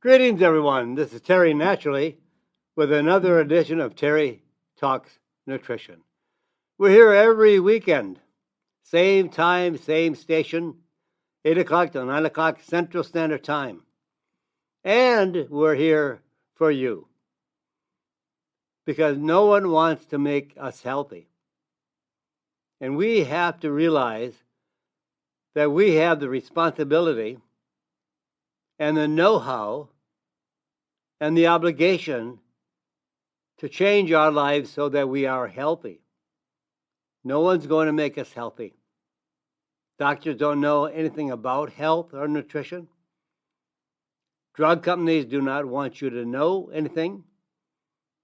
Greetings, everyone. This is Terry Naturally with another edition of Terry Talks Nutrition. We're here every weekend, same time, same station, 8 o'clock to 9 o'clock Central Standard Time. And we're here for you because no one wants to make us healthy. And we have to realize that we have the responsibility and the know-how and the obligation to change our lives so that we are healthy. No one's going to make us healthy. Doctors don't know anything about health or nutrition. Drug companies do not want you to know anything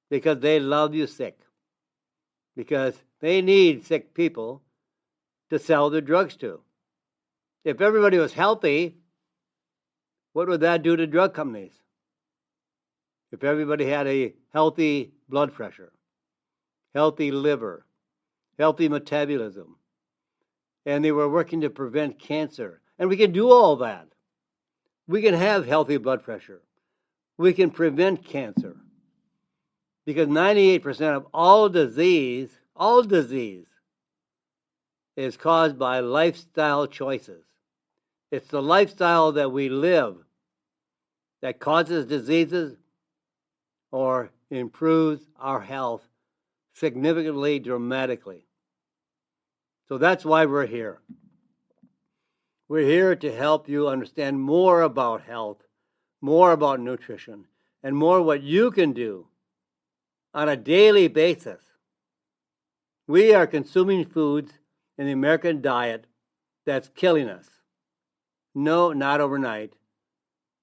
because they love you sick, because they need sick people to sell their drugs to. If everybody was healthy, what would that do to drug companies? If everybody had a healthy blood pressure, healthy liver, healthy metabolism, and they were working to prevent cancer, and we can do all that. We can have healthy blood pressure. We can prevent cancer. Because 98% of all disease is caused by lifestyle choices. It's the lifestyle that we live that causes diseases or improves our health significantly, dramatically. So that's why we're here. We're here to help you understand more about health, more about nutrition, and more what you can do on a daily basis. We are consuming foods in the American diet that's killing us. No, not overnight.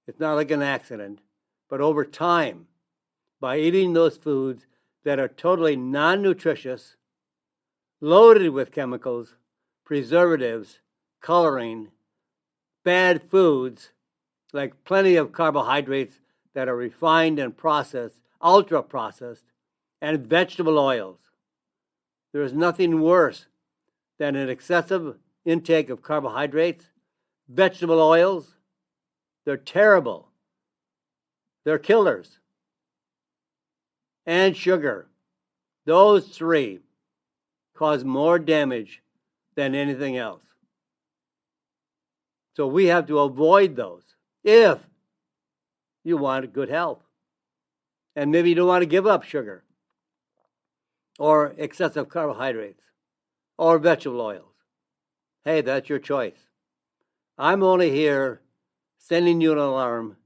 It's not like an accident, but over time, by eating those foods that are totally non-nutritious, loaded with chemicals, preservatives, coloring, bad foods, like plenty of carbohydrates that are refined and processed, ultra-processed, and vegetable oils. There is nothing worse than an excessive intake of carbohydrates, vegetable oils. They're terrible. They're killers. And sugar. Those three cause more damage than anything else. So we have to avoid those if you want good health. And maybe you don't want to give up sugar or excessive carbohydrates or vegetable oils. Hey, that's your choice. I'm only here sending you an alarm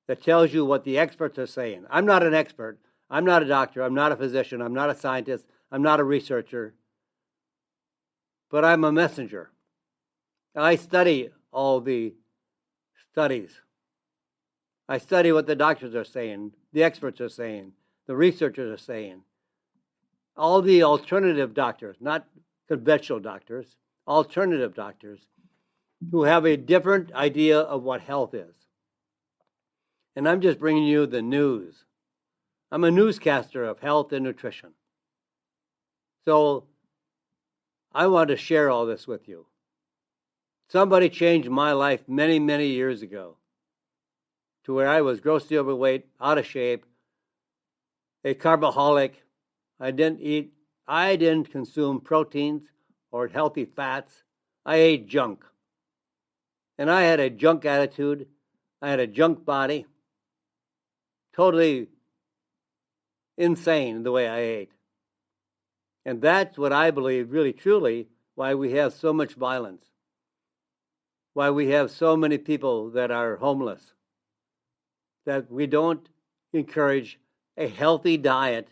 that tells you what the experts are saying. I'm not an expert. I'm not a doctor. I'm not a physician. I'm not a scientist. I'm not a researcher. But I'm a messenger. I study all the studies. I study what the doctors are saying, the experts are saying, the researchers are saying. All the alternative doctors, not conventional doctors, alternative doctors who have a different idea of what health is. And I'm just bringing you the news. I'm a newscaster of health and nutrition. So I want to share all this with you. Somebody changed my life many, many years ago to where I was grossly overweight, out of shape, a carboholic. I didn't consume proteins or healthy fats. I ate junk. And I had a junk attitude. I had a junk body. Totally insane the way I ate. And that's what I believe, really, truly, why we have so much violence. Why we have so many people that are homeless. That we don't encourage a healthy diet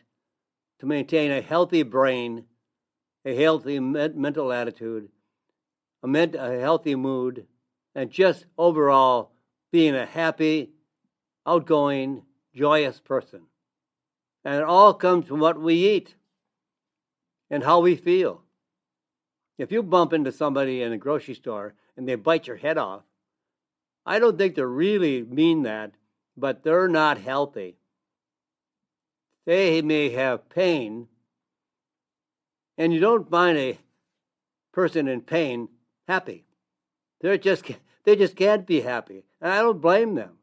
to maintain a healthy brain, a healthy mental attitude, a healthy mood, and just overall being a happy, outgoing, joyous person. And it all comes from what we eat and how we feel. If you bump into somebody in a grocery store and they bite your head off, I don't think they really mean that, but they're not healthy. They may have pain, and you don't find a person in pain happy. They just can't be happy, and I don't blame them.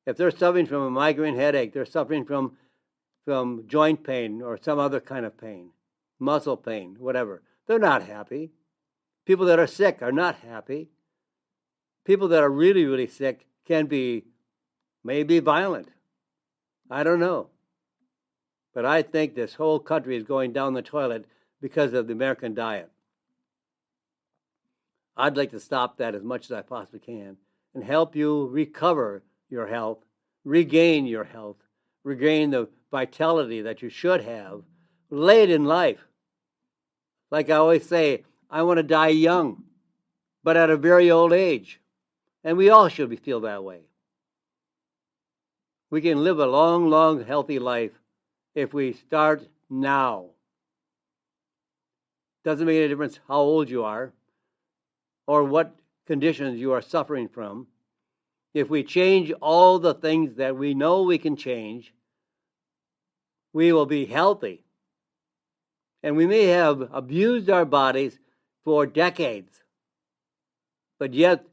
If they're suffering from a migraine headache, they're suffering from joint pain or some other kind of pain, muscle pain, whatever, they're not happy. People that are sick are not happy. People that are really, really sick can be maybe violent. I don't know. But I think this whole country is going down the toilet because of the American diet. I'd like to stop that as much as I possibly can and help you recover your health, regain your health, regain the vitality that you should have late in life. Like I always say, I want to die young, but at a very old age. And we all should feel that way. We can live a long, long, healthy life if we start now. Doesn't make any difference how old you are or what conditions you are suffering from. If we change all the things that we know we can change, we will be healthy. And we may have abused our bodies for decades, but yet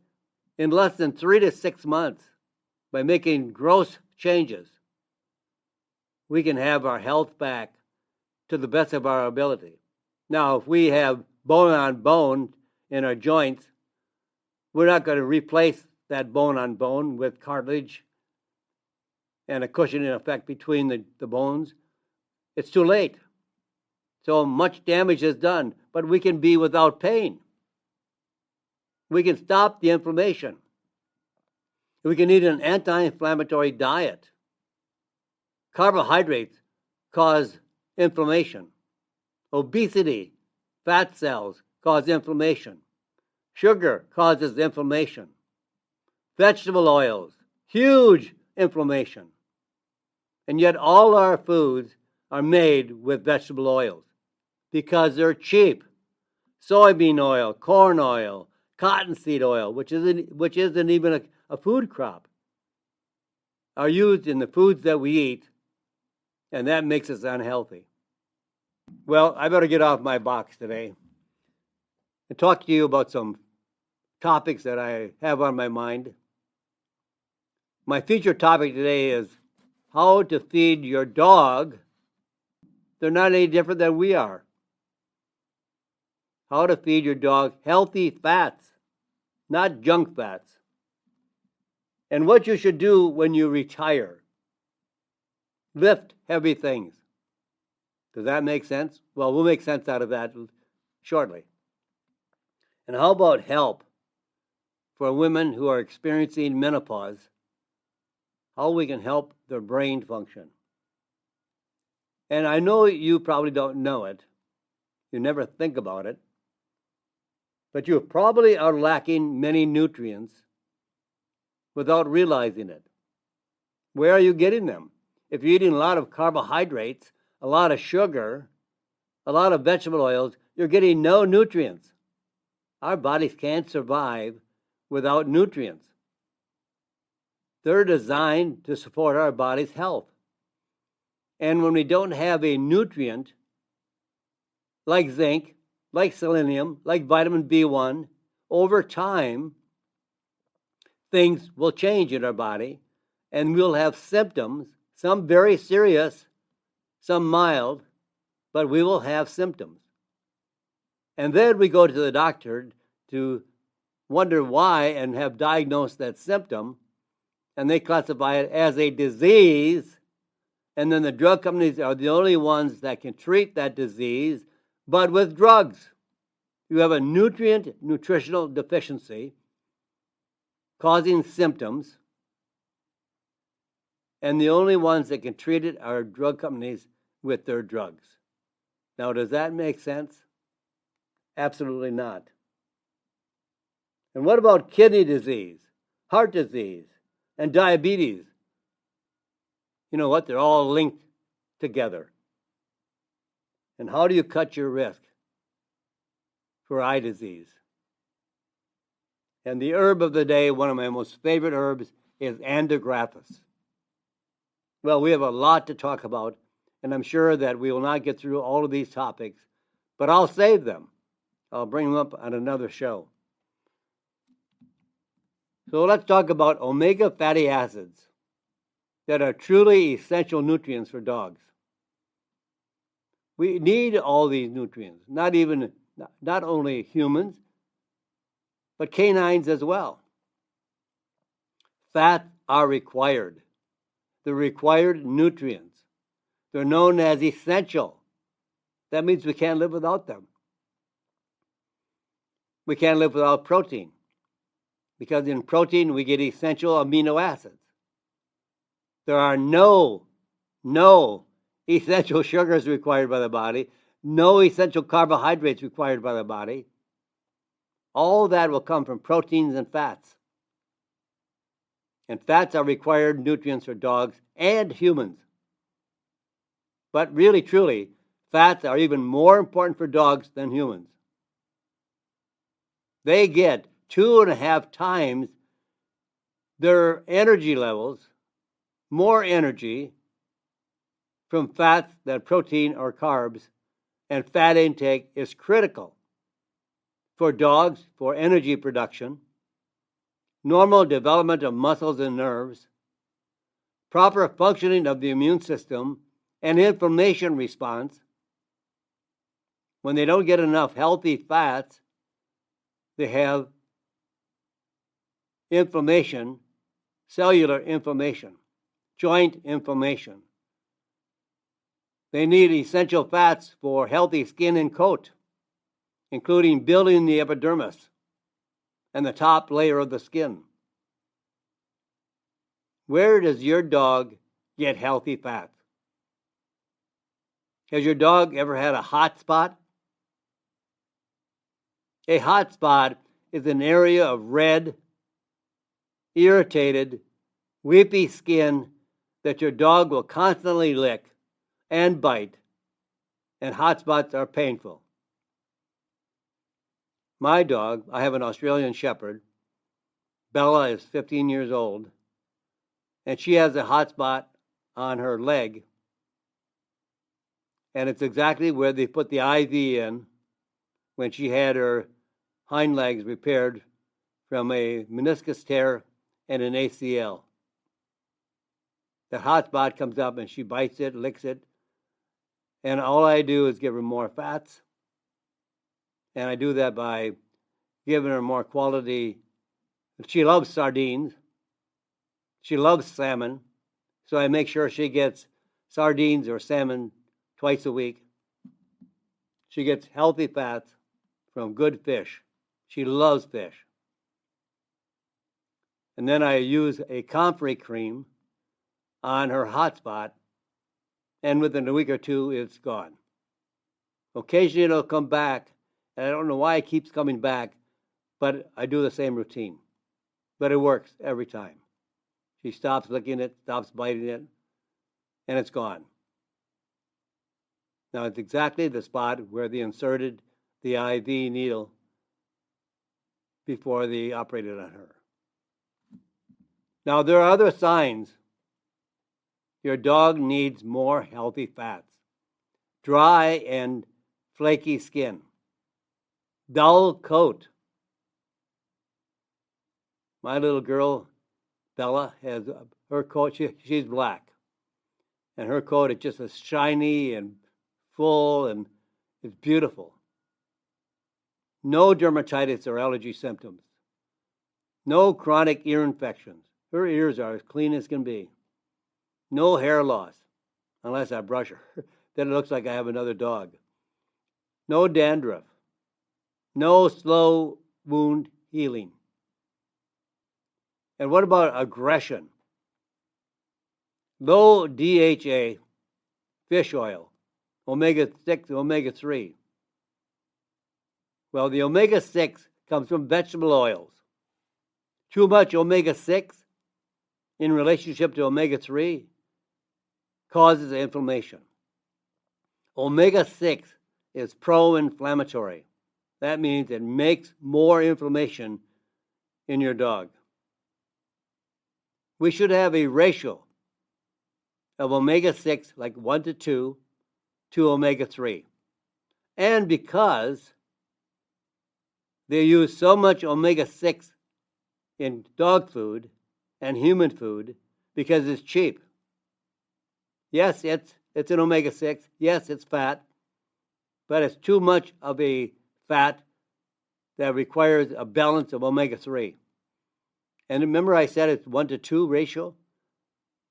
in less than 3 to 6 months, by making gross changes, we can have our health back to the best of our ability. Now, if we have bone on bone in our joints, we're not going to replace that bone on bone with cartilage and a cushioning effect between the bones. It's too late. So much damage is done, but we can be without pain. We can stop the inflammation. We can eat an anti-inflammatory diet. Carbohydrates cause inflammation. Obesity, fat cells cause inflammation. Sugar causes inflammation. Vegetable oils, huge inflammation. And yet all our foods are made with vegetable oils because they're cheap. Soybean oil, corn oil, cottonseed oil, which isn't even a food crop, are used in the foods that we eat, and that makes us unhealthy. Well, I better get off my box today and talk to you about some topics that I have on my mind. My featured topic today is how to feed your dog. They're not any different than we are. How to feed your dog healthy fats, not junk fats. And what you should do when you retire. Lift heavy things. Does that make sense? Well, we'll make sense out of that shortly. And how about help for women who are experiencing menopause? How we can help their brain function. And I know you probably don't know it. You never think about it. But you probably are lacking many nutrients without realizing it. Where are you getting them? If you're eating a lot of carbohydrates, a lot of sugar, a lot of vegetable oils, you're getting no nutrients. Our bodies can't survive without nutrients. They're designed to support our body's health. And when we don't have a nutrient like zinc, like selenium, like vitamin B1, over time, things will change in our body, and we'll have symptoms, some very serious, some mild, but we will have symptoms. And then we go to the doctor to wonder why and have diagnosed that symptom, and they classify it as a disease, and then the drug companies are the only ones that can treat that disease, but with drugs. You have a nutritional deficiency causing symptoms, and the only ones that can treat it are drug companies with their drugs. Now, does that make sense? Absolutely not. And what about kidney disease, heart disease, and diabetes? You know what? They're all linked together. And how do you cut your risk for eye disease? And the herb of the day, one of my most favorite herbs, is andrographis. Well, we have a lot to talk about, and I'm sure that we will not get through all of these topics, but I'll save them. I'll bring them up on another show. So let's talk about omega fatty acids. that are truly essential nutrients for dogs. We need all these nutrients, not only humans, but canines as well. Fats are required. They're required nutrients. They're known as essential. That means we can't live without them. We can't live without protein, because in protein we get essential amino acids. There are no essential sugars required by the body, no essential carbohydrates required by the body. All that will come from proteins and fats. And fats are required nutrients for dogs and humans. But really, truly, fats are even more important for dogs than humans. They get 2.5 times their energy levels, more energy from fats than protein or carbs, and fat intake is critical for dogs for energy production, normal development of muscles and nerves, proper functioning of the immune system, and inflammation response. When they don't get enough healthy fats, they have inflammation, cellular inflammation, joint inflammation. They need essential fats for healthy skin and coat, including building the epidermis and the top layer of the skin. Where does your dog get healthy fats? Has your dog ever had a hot spot? A hot spot is an area of red, irritated, weepy skin that your dog will constantly lick and bite, and hot spots are painful. My dog, I have an Australian Shepherd. Bella is 15 years old, and she has a hot spot on her leg, and it's exactly where they put the IV in when she had her hind legs repaired from a meniscus tear and an ACL. The hot spot comes up and she bites it, licks it, and all I do is give her more fats, and I do that by giving her more quality. She loves sardines. She loves salmon, so I make sure she gets sardines or salmon twice a week. She gets healthy fats from good fish. She loves fish. And then I use a comfrey cream on her hot spot, and within a week or two, it's gone. Occasionally it'll come back, and I don't know why it keeps coming back, but I do the same routine. But it works every time. She stops licking it, stops biting it, and it's gone. Now it's exactly the spot where they inserted the IV needle before they operated on her. Now there are other signs your dog needs more healthy fats. Dry and flaky skin. Dull coat. My little girl, Bella, has her coat, she's black. And her coat is just as shiny and full, and it's beautiful. No dermatitis or allergy symptoms. No chronic ear infections. Her ears are as clean as can be. No hair loss, unless I brush her. Then it looks like I have another dog. No dandruff. No slow wound healing. And what about aggression? Low DHA fish oil, omega-6, omega-3. Well, the omega-6 comes from vegetable oils. Too much omega-6 in relationship to omega-3 causes inflammation. Omega-6 is pro-inflammatory. That means it makes more inflammation in your dog. We should have a ratio of omega-6, like 1 to 2, to omega-3. And because they use so much omega-6 in dog food and human food, because it's cheap. Yes, it's an omega-6. Yes, it's fat, but it's too much of a fat that requires a balance of omega-3. And remember I said it's 1-to-2 ratio?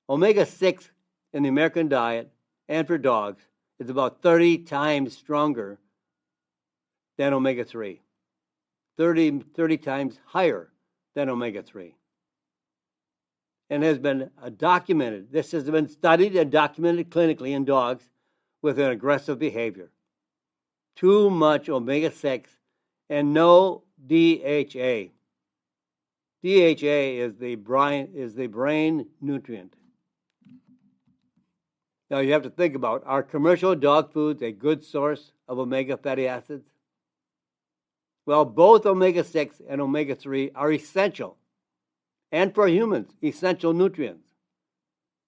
Omega-6 in the American diet and for dogs is about 30 times stronger than omega-3. 30 times higher than omega-3. And has been documented. This has been studied and documented clinically in dogs with an aggressive behavior. Too much omega-6 and no DHA. DHA is the brain nutrient. Now you have to think about, are commercial dog foods a good source of omega fatty acids? Well, both omega-6 and omega-3 are essential, and for humans, essential nutrients.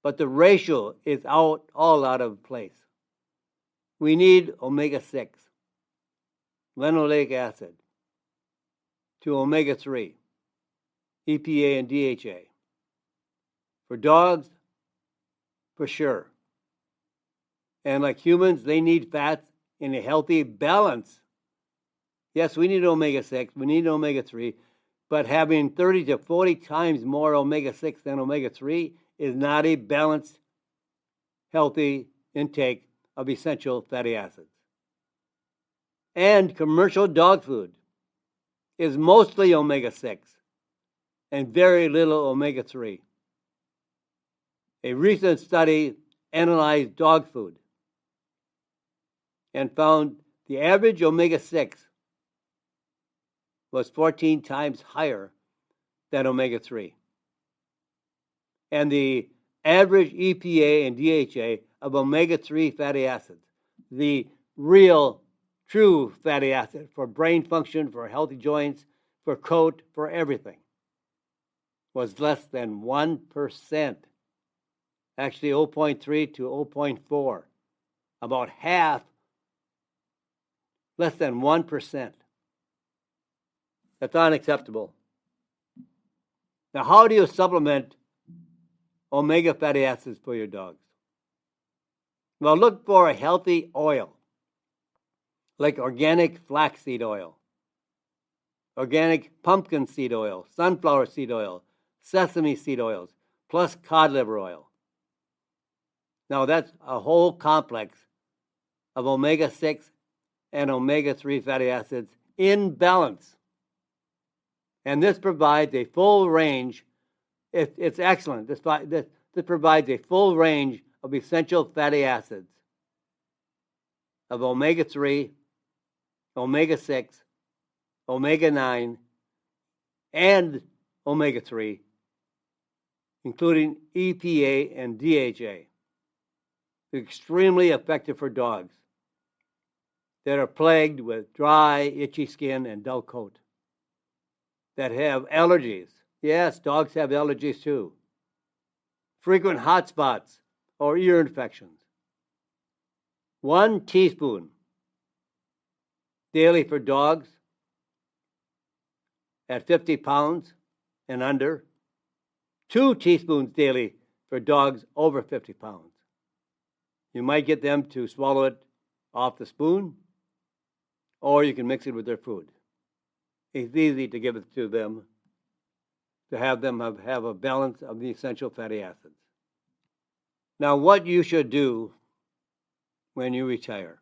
But the ratio is all out of place. We need omega-6, linoleic acid, to omega-3, EPA and DHA. For dogs, for sure. And like humans, they need fats in a healthy balance. Yes, we need omega-6, we need omega-3, but having 30 to 40 times more omega-6 than omega-3 is not a balanced, healthy intake of essential fatty acids. And commercial dog food is mostly omega-6 and very little omega-3. A recent study analyzed dog food and found the average omega-6 was 14 times higher than omega-3. And the average EPA and DHA of omega-3 fatty acids, the real, true fatty acid for brain function, for healthy joints, for coat, for everything, was less than 1%. Actually 0.3 to 0.4. About half, less than 1%. That's unacceptable. Now, how do you supplement omega fatty acids for your dogs? Well, look for a healthy oil, like organic flaxseed oil, organic pumpkin seed oil, sunflower seed oil, sesame seed oils, plus cod liver oil. Now, that's a whole complex of omega-6 and omega-3 fatty acids in balance. And this provides a full range. It's excellent. This provides a full range of essential fatty acids of omega-3, omega-6, omega-9, and omega-3, including EPA and DHA. They're extremely effective for dogs that are plagued with dry, itchy skin and dull coat, that have allergies. Yes, dogs have allergies too. Frequent hot spots or ear infections. 1 teaspoon daily for dogs at 50 pounds and under. 2 teaspoons daily for dogs over 50 pounds. You might get them to swallow it off the spoon, or you can mix it with their food. It's easy to give it to them, to have them have a balance of the essential fatty acids. Now, what you should do when you retire?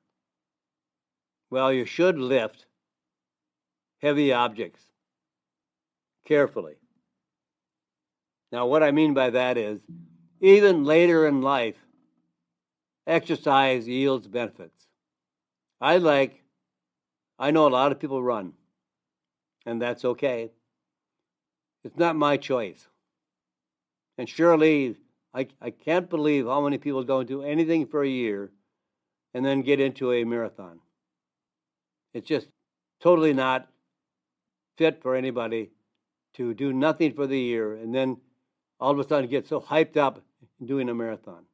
Well, you should lift heavy objects carefully. Now, what I mean by that is, even later in life, exercise yields benefits. I know a lot of people run, and that's okay. It's not my choice. And surely, I can't believe how many people don't do anything for a year and then get into a marathon. It's just totally not fit for anybody to do nothing for the year and then all of a sudden get so hyped up in doing a marathon.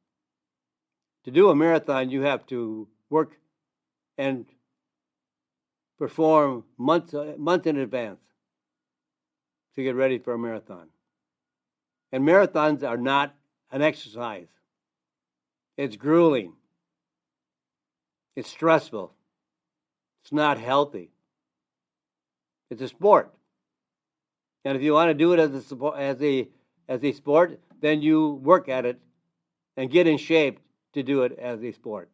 To do a marathon, you have to work and perform months in advance to get ready for a marathon. And marathons are not an exercise. It's grueling. It's stressful. It's not healthy. It's a sport. And if you want to do it as a sport, then you work at it and get in shape to do it as a sport.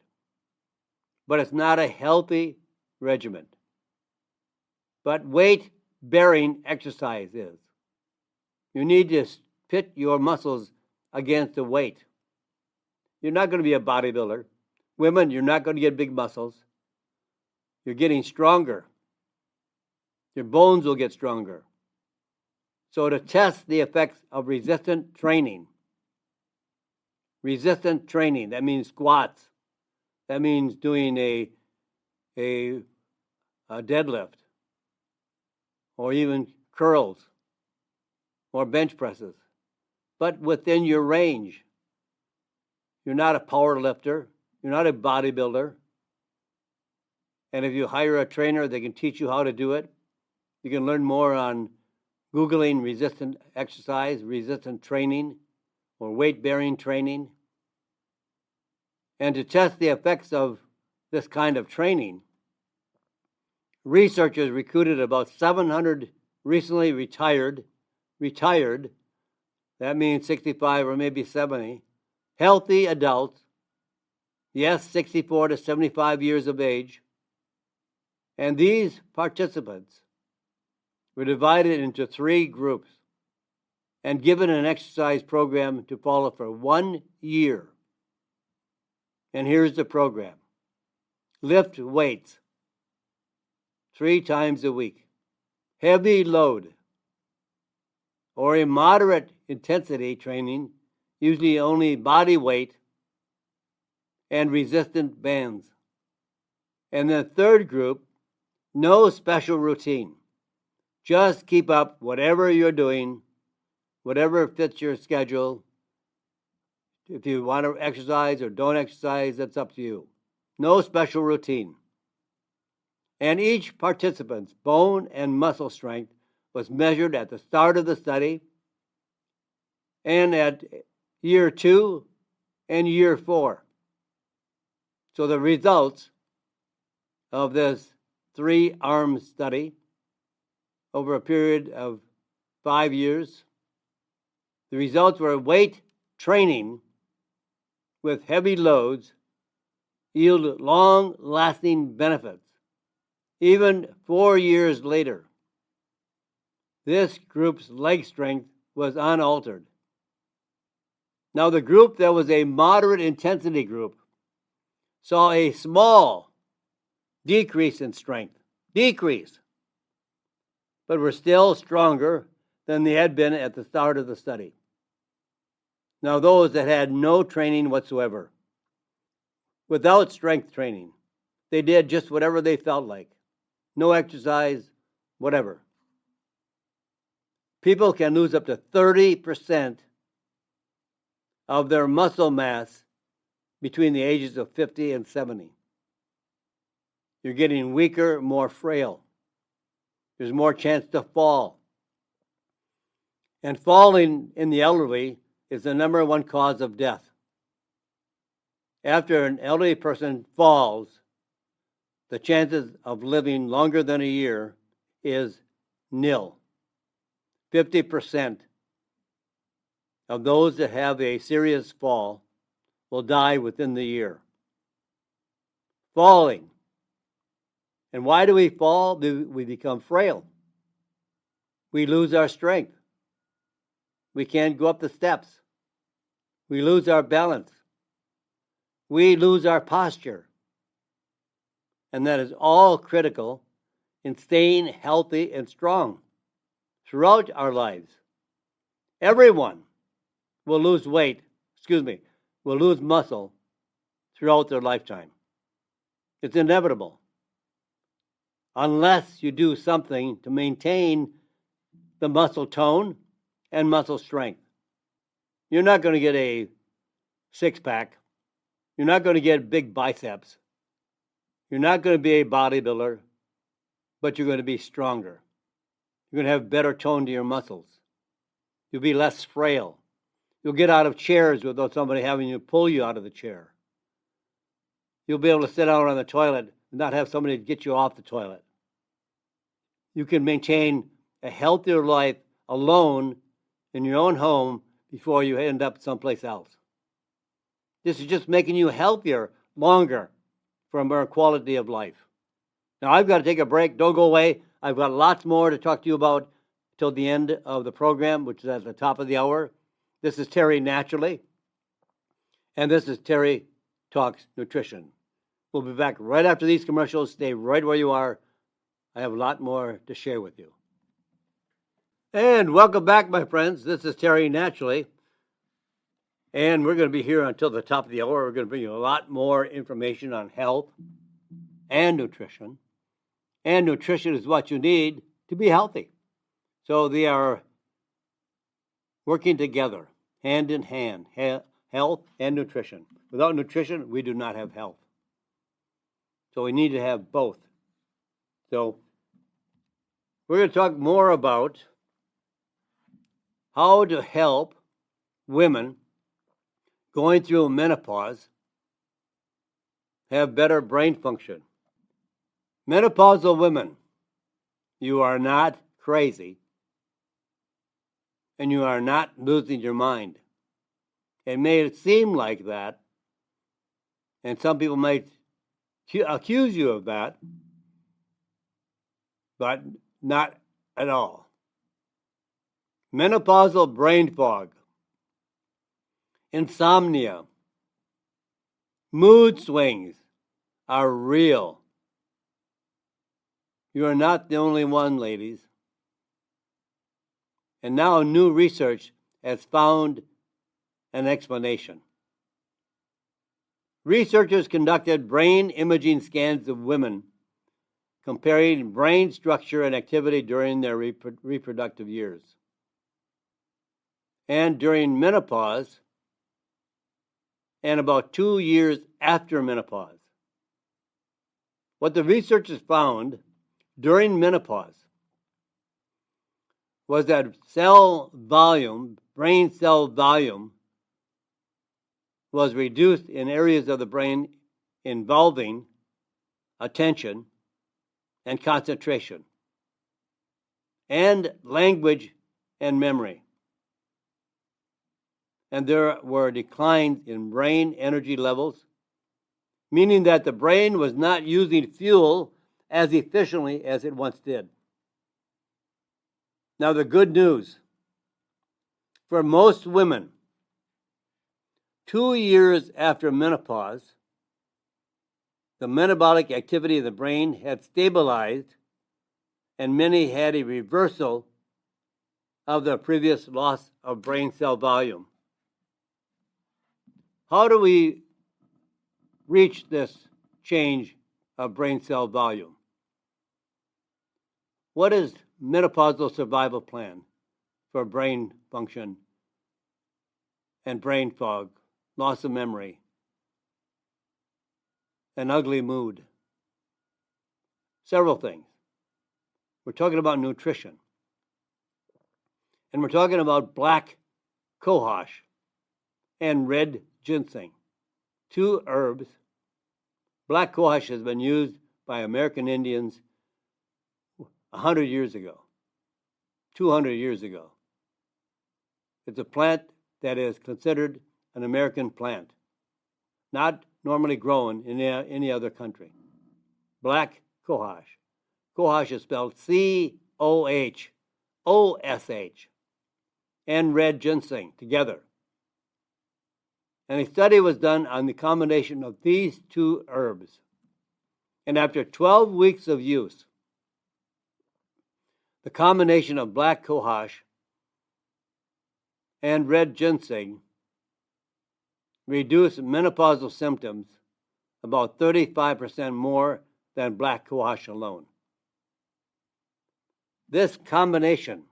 But it's not a healthy regimen. But weight-bearing exercise is. You need to pit your muscles against the weight. You're not going to be a bodybuilder. Women, you're not going to get big muscles. You're getting stronger. Your bones will get stronger. So to test the effects of resistant training, that means squats. That means doing a deadlift, or even curls, or bench presses, but within your range. You're not a power lifter. You're not a bodybuilder. And if you hire a trainer, they can teach you how to do it. You can learn more on Googling resistant exercise, resistant training, or weight-bearing training. And to test the effects of this kind of training, researchers recruited about 700 recently retired, that means 65 or maybe 70, healthy adults, yes, 64 to 75 years of age. And these participants were divided into 3 groups and given an exercise program to follow for 1 year. And here's the program. Lift weights 3 times a week. Heavy load or a moderate intensity training, usually only body weight and resistant bands. And the third group, no special routine. Just keep up whatever you're doing, whatever fits your schedule. If you want to exercise or don't exercise, that's up to you. No special routine. And each participant's bone and muscle strength was measured at the start of the study and at year 2 and year 4. So the results of this 3-arm study over a period of 5 years, the results were weight training with heavy loads yield long-lasting benefits, even 4 years later. This group's leg strength was unaltered. Now, the group that was a moderate intensity group saw a small decrease in strength, but were still stronger than they had been at the start of the study. Now, those that had no training whatsoever, without strength training, they did just whatever they felt like. No exercise, whatever. People can lose up to 30% of their muscle mass between the ages of 50 and 70. You're getting weaker, more frail. There's more chance to fall. And falling in the elderly is the number 1 cause of death. After an elderly person falls, the chances of living longer than a year is nil. 50% of those that have a serious fall will die within the year. Falling. And why do we fall? We become frail. We lose our strength. We can't go up the steps. We lose our balance. We lose our posture. And that is all critical in staying healthy and strong throughout our lives. Everyone will lose will lose muscle throughout their lifetime. It's inevitable. Unless you do something to maintain the muscle tone and muscle strength. You're not going to get a 6-pack. You're not going to get big biceps. You're not going to be a bodybuilder, but you're going to be stronger. You're going to have better tone to your muscles. You'll be less frail. You'll get out of chairs without somebody having to pull you out of the chair. You'll be able to sit down on the toilet and not have somebody get you off the toilet. You can maintain a healthier life alone in your own home before you end up someplace else. This is just making you healthier longer for a more quality of life. Now, I've got to take a break. Don't go away. I've got lots more to talk to you about till the end of the program, which is at the top of the hour. This is Terry Naturally, and this is Terry Talks Nutrition. We'll be back right after these commercials. Stay right where you are. I have a lot more to share with you. And welcome back, my friends. This is Terry Naturally, and we're going to be here until the top of the hour. We're going to bring you a lot more information on health and nutrition. And nutrition is what you need to be healthy. So they are working together, hand in hand, health and nutrition. Without nutrition, we do not have health. So we need to have both. So we're going to talk more about how to help women going through menopause have better brain function. Menopausal women, you are not crazy, and you are not losing your mind. It may seem like that, and some people might accuse you of that, but not at all. Menopausal brain fog, insomnia, mood swings are real. You are not the only one, ladies. And now new research has found an explanation. Researchers conducted brain imaging scans of women, comparing brain structure and activity during their reproductive years and during menopause and about 2 years after menopause. What the researchers found during menopause was that brain cell volume, was reduced in areas of the brain involving attention and concentration, and language and memory. And there were declines in brain energy levels, meaning that the brain was not using fuel as efficiently as it once did. Now, the good news for most women, 2 years after menopause, the metabolic activity of the brain had stabilized, and many had a reversal of the previous loss of brain cell volume. How do we reach this change of brain cell volume? What is menopausal survival plan for brain function and brain fog, loss of memory, an ugly mood? Several things. We're talking about nutrition. And we're talking about black cohosh and red ginseng, 2 herbs. Black cohosh has been used by American Indians 100 years ago, 200 years ago. It's a plant that is considered an American plant, not normally grown in any other country. Black cohosh. Cohosh is spelled C-O-H-O-S-H, and red ginseng together. And a study was done on the combination of these 2 herbs. And after 12 weeks of use, the combination of black cohosh and red ginseng reduced menopausal symptoms about 35% more than black cohosh alone. This combination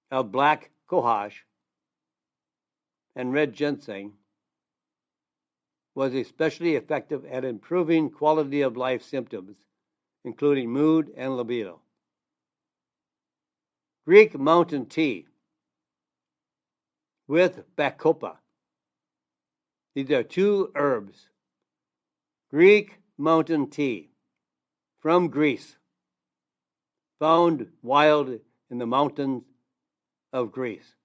of black cohosh and red ginseng was especially effective at improving quality of life symptoms, including mood and libido. Greek mountain tea with bacopa. These are two herbs. Greek mountain tea from Greece, found wild in the mountains of Greece.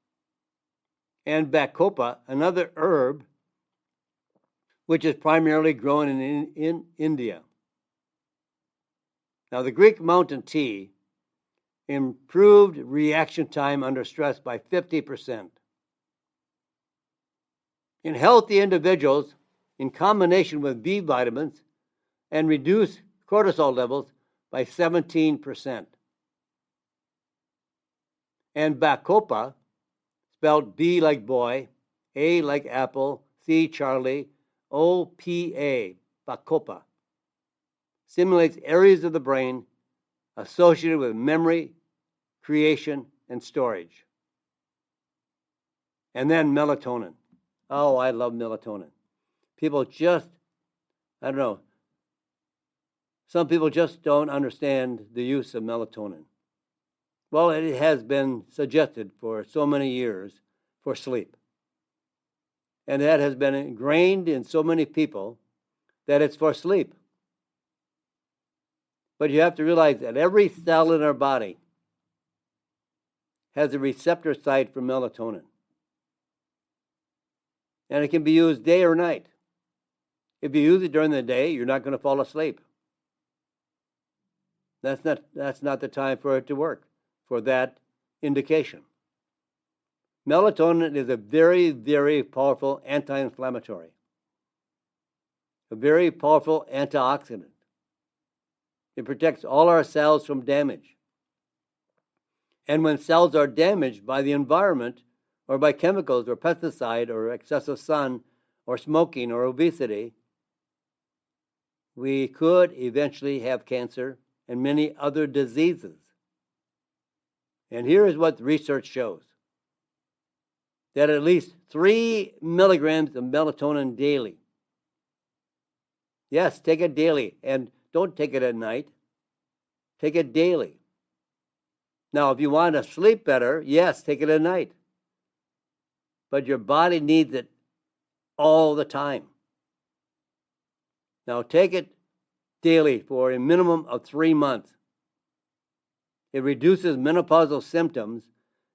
And bacopa, another herb, which is primarily grown in India. Now, the Greek mountain tea improved reaction time under stress by 50%. In healthy individuals, in combination with B vitamins, and reduced cortisol levels by 17%. And bacopa, spelled B like boy, A like apple, C Charlie, OPA, bacopa, stimulates areas of the brain associated with memory, creation, and storage. And then melatonin. Oh, I love melatonin. People just, I don't know, some people just don't understand the use of melatonin. Well, it has been suggested for so many years for sleep. And that has been ingrained in so many people that it's for sleep. But you have to realize that every cell in our body has a receptor site for melatonin. And it can be used day or night. If you use it during the day, you're not going to fall asleep. That's not the time for it to work, for that indication. Melatonin is a very, very powerful anti-inflammatory, a very powerful antioxidant. It protects all our cells from damage. And when cells are damaged by the environment or by chemicals or pesticide or excessive sun or smoking or obesity, we could eventually have cancer and many other diseases. And here is what the research shows. That at least 3 milligrams of melatonin daily. Yes, take it daily, and don't take it at night. Take it daily. Now, if you want to sleep better, yes, take it at night. But your body needs it all the time. Now, take it daily for a minimum of 3 months. It reduces menopausal symptoms,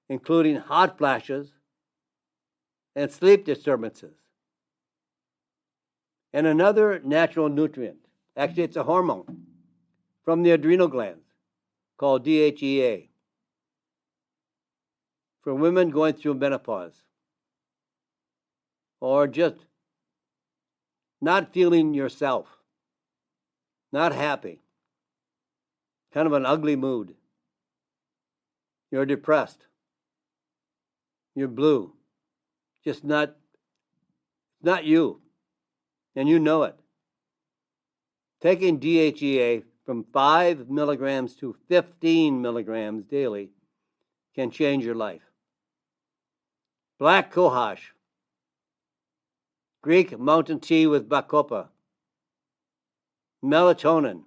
including hot flashes and sleep disturbances. And another natural nutrient, actually it's a hormone from the adrenal glands called DHEA, for women going through menopause or just not feeling yourself, not happy, kind of an ugly mood. You're depressed. You're blue. Just not you. And you know it. Taking DHEA from 5 milligrams to 15 milligrams daily can change your life. Black cohosh, Greek mountain tea with bacopa, melatonin,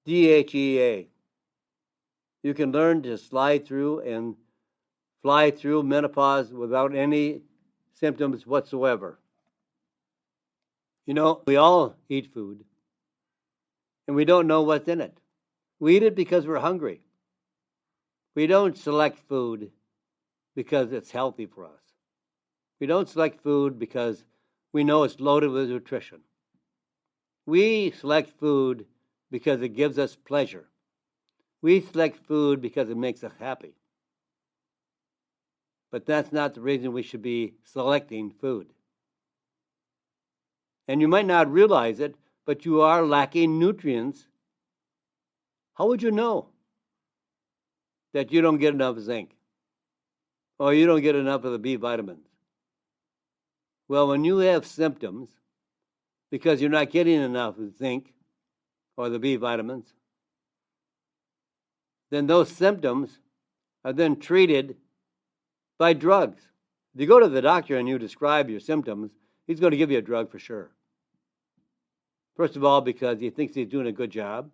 DHEA. You can learn to slide through and fly through menopause without any symptoms whatsoever. You know, we all eat food, and we don't know what's in it. We eat it because we're hungry. We don't select food because it's healthy for us. We don't select food because we know it's loaded with nutrition. We select food because it gives us pleasure. We select food because it makes us happy. But that's not the reason we should be selecting food. And you might not realize it, but you are lacking nutrients. How would you know that you don't get enough zinc or you don't get enough of the B vitamins? Well, when you have symptoms because you're not getting enough zinc or the B vitamins, then those symptoms are then treated by drugs. If you go to the doctor and you describe your symptoms, he's going to give you a drug for sure. First of all, because he thinks he's doing a good job.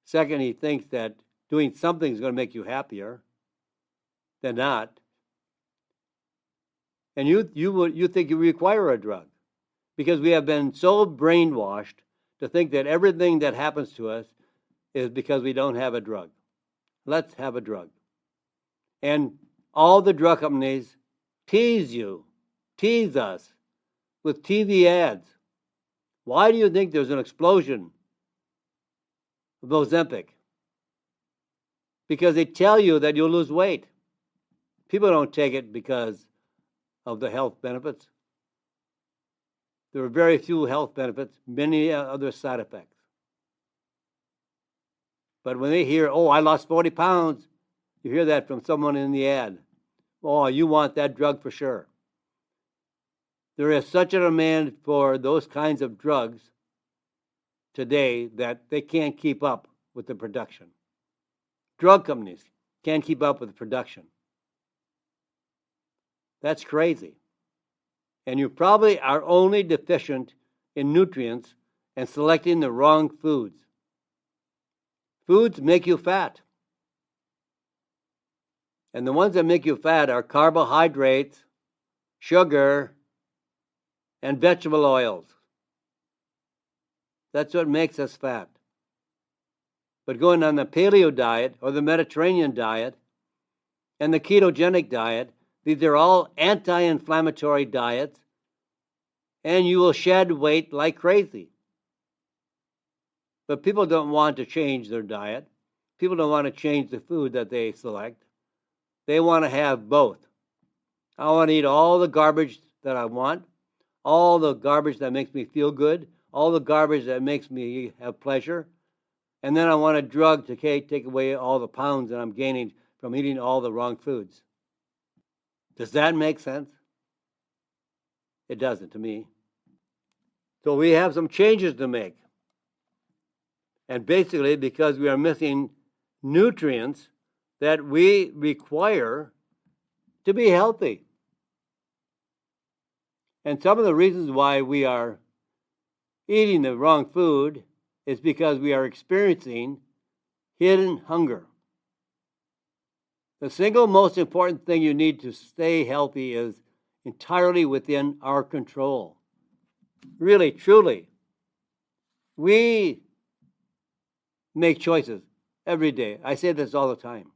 Second, he thinks that doing something is going to make you happier than not. And you think you require a drug because we have been so brainwashed to think that everything that happens to us is because we don't have a drug. Let's have a drug. And all the drug companies tease us with TV ads. Why do you think there's an explosion of Ozempic? Because they tell you that you'll lose weight. People don't take it because of the health benefits. There are very few health benefits, many other side effects. But when they hear, oh, I lost 40 pounds, you hear that from someone in the ad. Oh, you want that drug for sure. There is such a demand for those kinds of drugs today that they can't keep up with the production. Drug companies can't keep up with the production. That's crazy. And you probably are only deficient in nutrients and selecting the wrong foods. Foods make you fat. And the ones that make you fat are carbohydrates, sugar, and vegetable oils. That's what makes us fat. But going on the paleo diet or the Mediterranean diet and the ketogenic diet, these are all anti-inflammatory diets, and you will shed weight like crazy. But people don't want to change their diet. People don't want to change the food that they select. They want to have both. I want to eat all the garbage that I want, all the garbage that makes me feel good, all the garbage that makes me have pleasure, and then I want a drug to take away all the pounds that I'm gaining from eating all the wrong foods. Does that make sense? It doesn't to me. So we have some changes to make. And basically, because we are missing nutrients that we require to be healthy. And some of the reasons why we are eating the wrong food is because we are experiencing hidden hunger. The single most important thing you need to stay healthy is entirely within our control. Really, truly. We make choices every day. I say this all the time.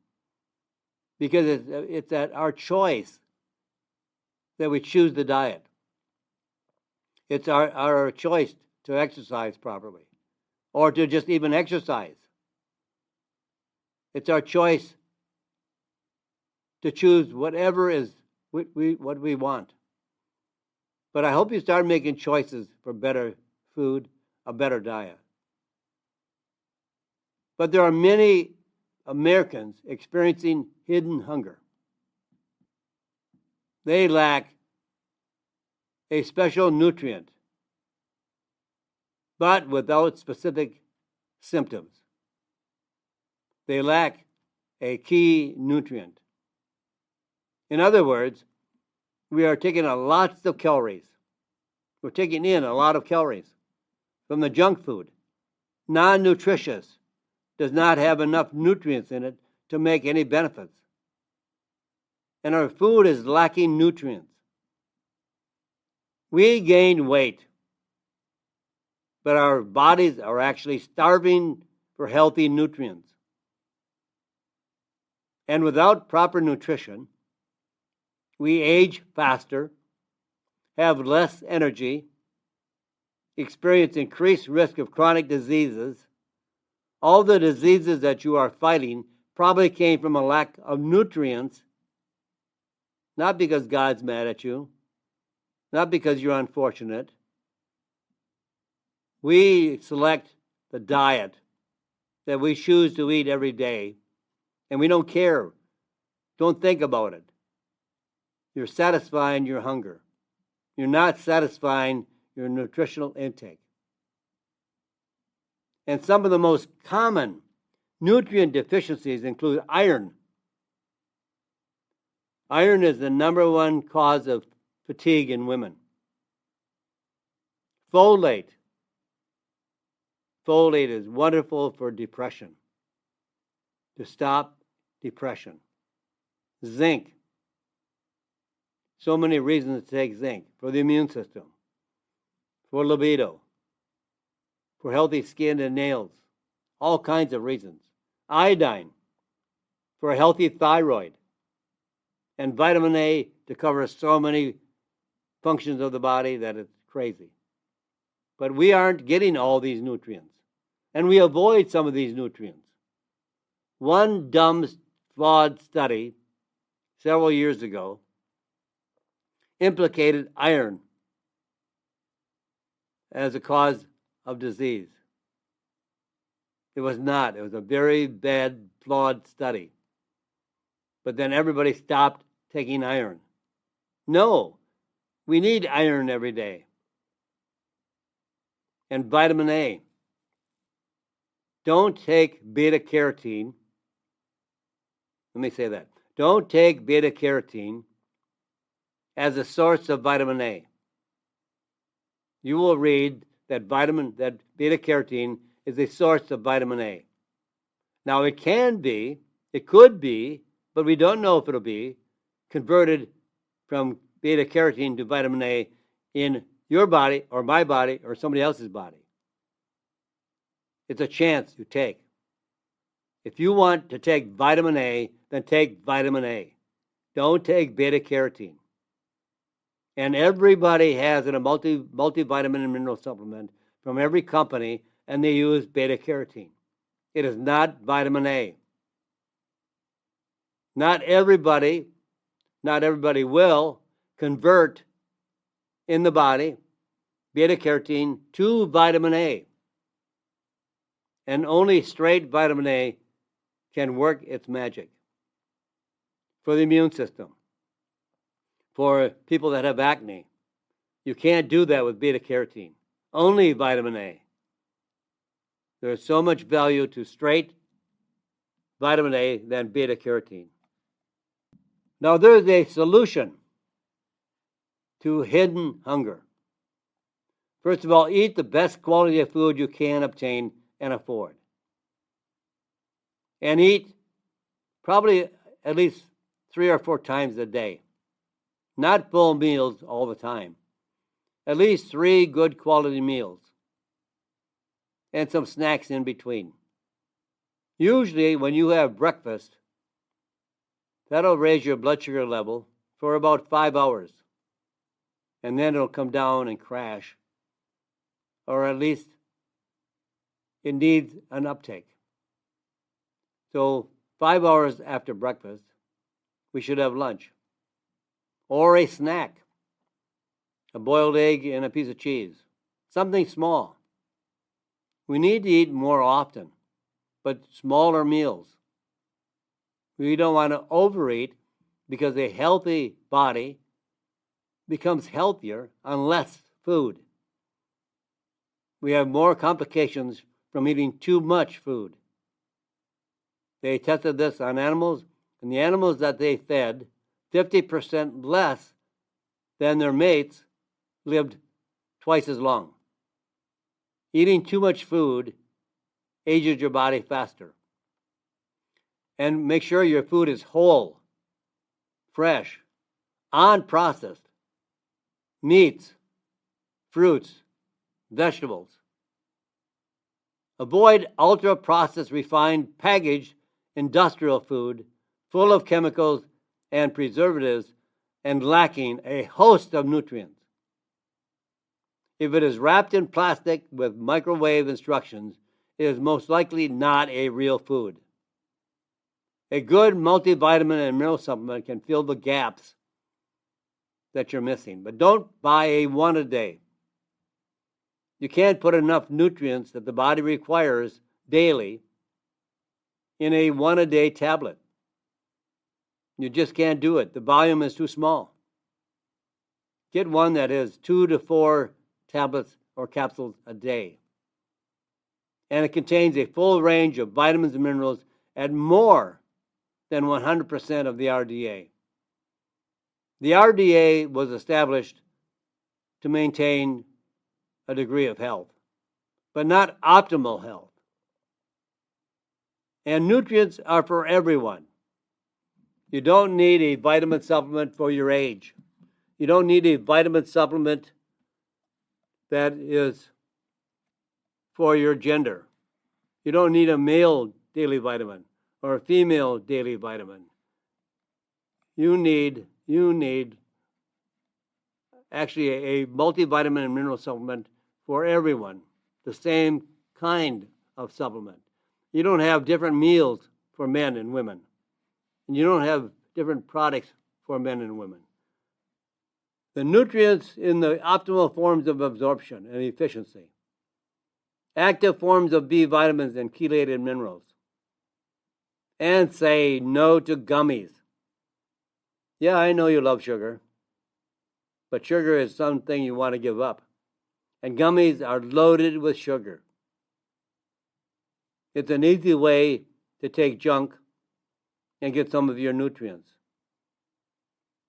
Because it's at our choice that we choose the diet. It's our choice to exercise properly or to just even exercise. It's our choice to choose whatever is what we want. But I hope you start making choices for better food, a better diet. But there are many Americans experiencing hidden hunger. They lack a special nutrient, but without specific symptoms. They lack a key nutrient. In other words, we are taking lots of calories. We're taking in a lot of calories from the junk food. Non-nutritious, does not have enough nutrients in it to make any benefits. And our food is lacking nutrients. We gain weight, but our bodies are actually starving for healthy nutrients. And without proper nutrition, we age faster, have less energy, experience increased risk of chronic diseases. All the diseases that you are fighting probably came from a lack of nutrients, not because God's mad at you, not because you're unfortunate. We select the diet that we choose to eat every day, and we don't care. Don't think about it. You're satisfying your hunger. You're not satisfying your nutritional intake. And some of the most common nutrient deficiencies include iron. Iron is the number one cause of fatigue in women. Folate. Folate is wonderful for depression, to stop depression. Zinc. So many reasons to take zinc: for the immune system, for libido, for healthy skin and nails, all kinds of reasons. Iodine, for a healthy thyroid, and vitamin A to cover so many functions of the body that it's crazy. But we aren't getting all these nutrients, and we avoid some of these nutrients. One dumb, flawed study several years ago implicated iron as a cause of disease. It was not. It was a very bad, flawed study. But then everybody stopped taking iron. No, we need iron every day. And vitamin A. Don't take beta-carotene. Let me say that. Don't take beta-carotene as a source of vitamin A. You will read that beta-carotene is a source of vitamin A. Now it could be, but we don't know if it'll be converted from beta-carotene to vitamin A in your body or my body or somebody else's body. It's a chance you take. If you want to take vitamin A, then take vitamin A. Don't take beta-carotene. And everybody has a multivitamin and mineral supplement from every company, and they use beta-carotene. It is not vitamin A. Not everybody will convert in the body beta-carotene to vitamin A. And only straight vitamin A can work its magic for the immune system. For people that have acne, you can't do that with beta-carotene. Only vitamin A. There's so much value to straight vitamin A than beta-carotene. Now there's a solution to hidden hunger. First of all, eat the best quality of food you can obtain and afford. And eat probably at least 3 or 4 times a day. Not full meals all the time. At least 3 good quality meals. And some snacks in between. Usually when you have breakfast, that'll raise your blood sugar level for about 5 hours. And then it'll come down and crash. Or at least it needs an uptake. So 5 hours after breakfast, we should have lunch. Or a snack. A boiled egg and a piece of cheese. Something small. We need to eat more often, but smaller meals. We don't want to overeat because a healthy body becomes healthier on less food. We have more complications from eating too much food. They tested this on animals, and the animals that they fed 50% less than their mates lived twice as long. Eating too much food ages your body faster. And make sure your food is whole, fresh, unprocessed, meats, fruits, vegetables. Avoid ultra-processed, refined, packaged industrial food full of chemicals and preservatives and lacking a host of nutrients. If it is wrapped in plastic with microwave instructions, it is most likely not a real food. A good multivitamin and mineral supplement can fill the gaps that you're missing, but don't buy a one a day. You can't put enough nutrients that the body requires daily in a one a day tablet. You just can't do it. The volume is too small. Get one that is 2 to 4 tablets or capsules a day. And it contains a full range of vitamins and minerals at more than 100% of the RDA. The RDA was established to maintain a degree of health, but not optimal health. And nutrients are for everyone. You don't need a vitamin supplement for your age. You don't need a vitamin supplement that is for your gender. You don't need a male daily vitamin or a female daily vitamin. You need actually a multivitamin and mineral supplement for everyone, the same kind of supplement. You don't have different meals for men and women, and you don't have different products for men and women. The nutrients in the optimal forms of absorption and efficiency, active forms of B vitamins and chelated minerals, and say no to gummies. Yeah, I know you love sugar, but sugar is something you want to give up. And gummies are loaded with sugar. It's an easy way to take junk and get some of your nutrients.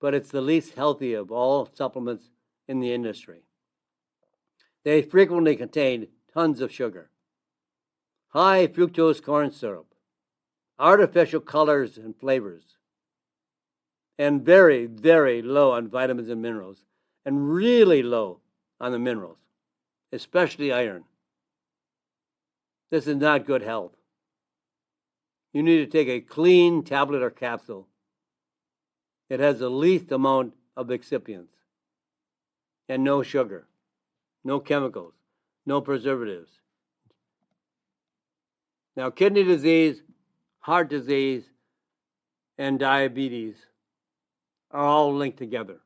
But it's the least healthy of all supplements in the industry. They frequently contain tons of sugar, high fructose corn syrup, artificial colors and flavors, and very, very low on vitamins and minerals, and really low on the minerals, especially iron. This is not good health. You need to take a clean tablet or capsule. It has the least amount of excipients and no sugar, no chemicals, no preservatives. Now, kidney disease, heart disease, and diabetes are all linked together.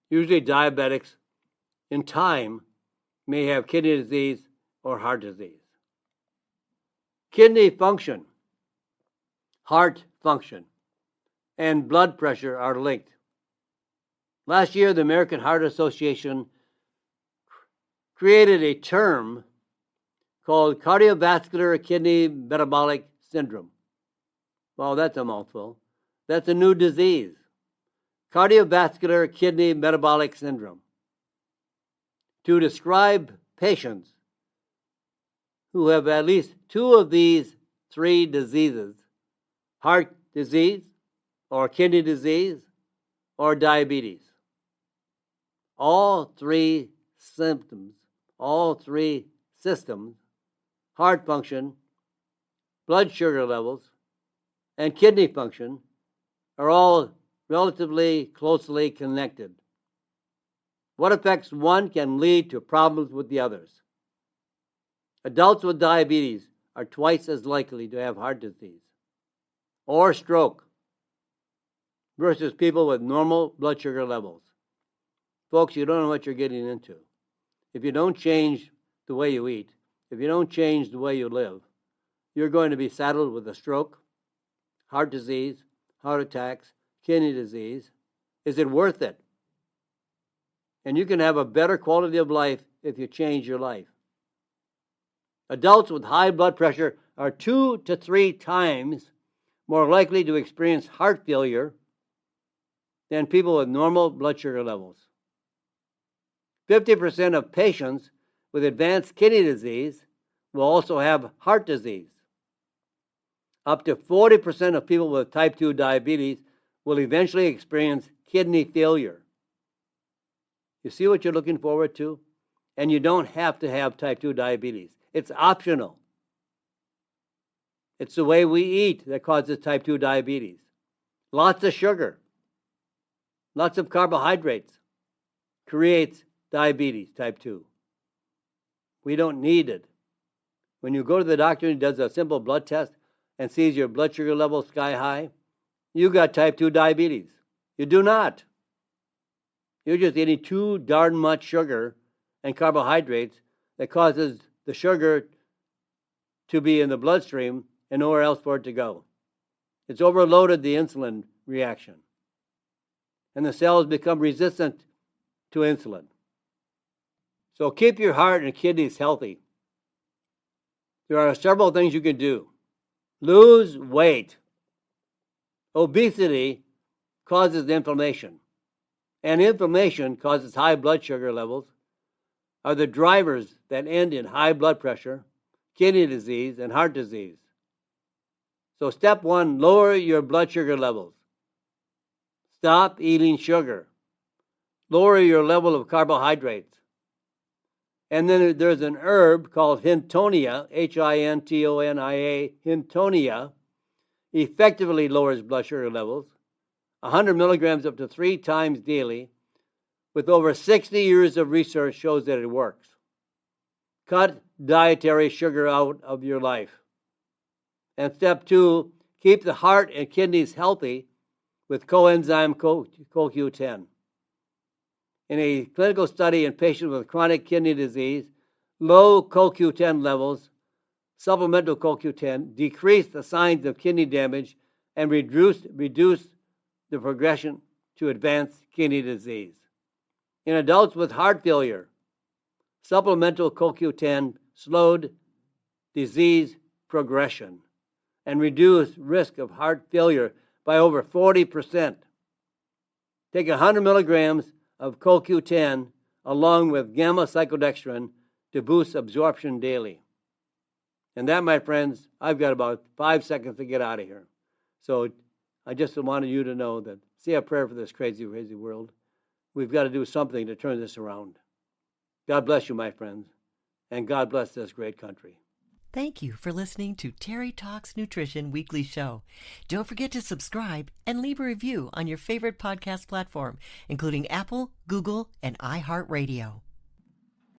Usually diabetics in time may have kidney disease or heart disease. Kidney function, heart function, and blood pressure are linked. Last year, the American Heart Association created a term called cardiovascular kidney metabolic syndrome. Well, that's a mouthful. That's a new disease. Cardiovascular kidney metabolic syndrome. To describe patients who have at least two of these three diseases, heart disease or kidney disease or diabetes. All three symptoms, all three systems, heart function, blood sugar levels, and kidney function are all relatively closely connected. What affects one can lead to problems with the others. Adults with diabetes are twice as likely to have heart disease or stroke versus people with normal blood sugar levels. Folks, you don't know what you're getting into. If you don't change the way you eat, if you don't change the way you live, you're going to be saddled with a stroke, heart disease, heart attacks, kidney disease. Is it worth it? And you can have a better quality of life if you change your life. Adults with high blood pressure are 2 to 3 times more likely to experience heart failure than people with normal blood sugar levels. 50% of patients with advanced kidney disease will also have heart disease. Up to 40% of people with type 2 diabetes will eventually experience kidney failure. You see what you're looking forward to? And you don't have to have type 2 diabetes. It's optional. It's the way we eat that causes type 2 diabetes. Lots of sugar, lots of carbohydrates creates diabetes type 2. We don't need it. When you go to the doctor and he does a simple blood test and sees your blood sugar level sky high, you got type 2 diabetes. You do not. You're just eating too darn much sugar and carbohydrates that causes the sugar to be in the bloodstream and nowhere else for it to go. It's overloaded the insulin reaction. And the cells become resistant to insulin. So keep your heart and kidneys healthy. There are several things you can do. Lose weight. Obesity causes inflammation. And inflammation causes high blood sugar levels, are the drivers that end in high blood pressure, kidney disease, and heart disease. So step 1, lower your blood sugar levels. Stop eating sugar. lower your level of carbohydrates. And then there's an herb called Hintonia, Hintonia, Hintonia, effectively lowers blood sugar levels, 100 milligrams up to 3 times daily, with over 60 years of research shows that it works. Cut dietary sugar out of your life. And step 2, keep the heart and kidneys healthy with coenzyme CoQ10. In a clinical study in patients with chronic kidney disease, low CoQ10 levels, supplemental CoQ10, decreased the signs of kidney damage and reduced the progression to advanced kidney disease. In adults with heart failure, supplemental CoQ10 slowed disease progression and reduced risk of heart failure by over 40%. Take 100 milligrams of CoQ10 along with gamma-cyclodextrin to boost absorption daily. And that, my friends, I've got about 5 seconds to get out of here. So I just wanted you to know that, say a prayer for this crazy, crazy world. We've got to do something to turn this around. God bless you, my friends, and God bless this great country. Thank you for listening to Terry Talks Nutrition Weekly Show. Don't forget to subscribe and leave a review on your favorite podcast platform, including Apple, Google, and iHeartRadio.